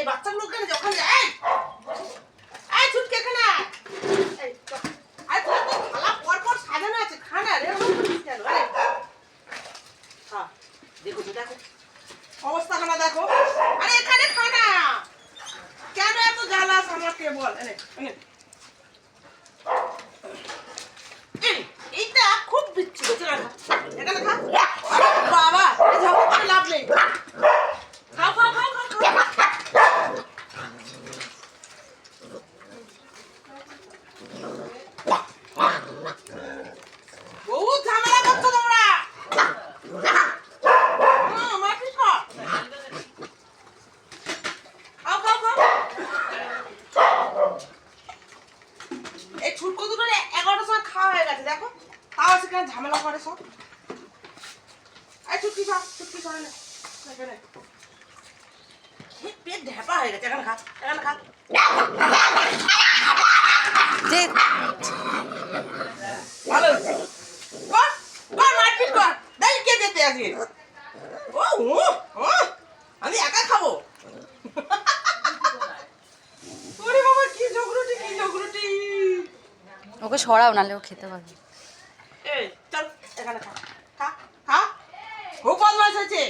বাচ্চাগুলো কেন যখন যায় এই ছুটকে এখানে এই আরে তোর তো থালা পর পর সাজানো আছে খানা রে কেন আরে হ্যাঁ দেখো দেখো অবস্থা খানা দেখো আরে এখানে খানা কেন এত জ্বালাস আমাকে বল এইটা খুব বিচ্ছিন্ন চলে এখানে খা বাবা এই ঝগড়া করে লাভ নেই খাও খাও খাও খাও বহুত ঝামেলা করছো তোমরা মাটি খাও খাও খাও খাও এই ছুটকো দুটো 11টার সময় খাওয়া হয়ে গেছে দেখো তাও সেখানে ঝামেলা করে সব এই ছুটকি খাও ছুটকি খাও না এখানে পেট ঢেপা হয়ে গেছে এখানে খা যে ভালো কর কর মারপিট কর দেখ কে যেতে আজকে ও আমি একা খাবো ওরে বাবা কি ঝগড়ুটি ওকে সরাও নালে ও খেতে পারবে। এই চল এখানে খা খা খা ও বদমাশ আছে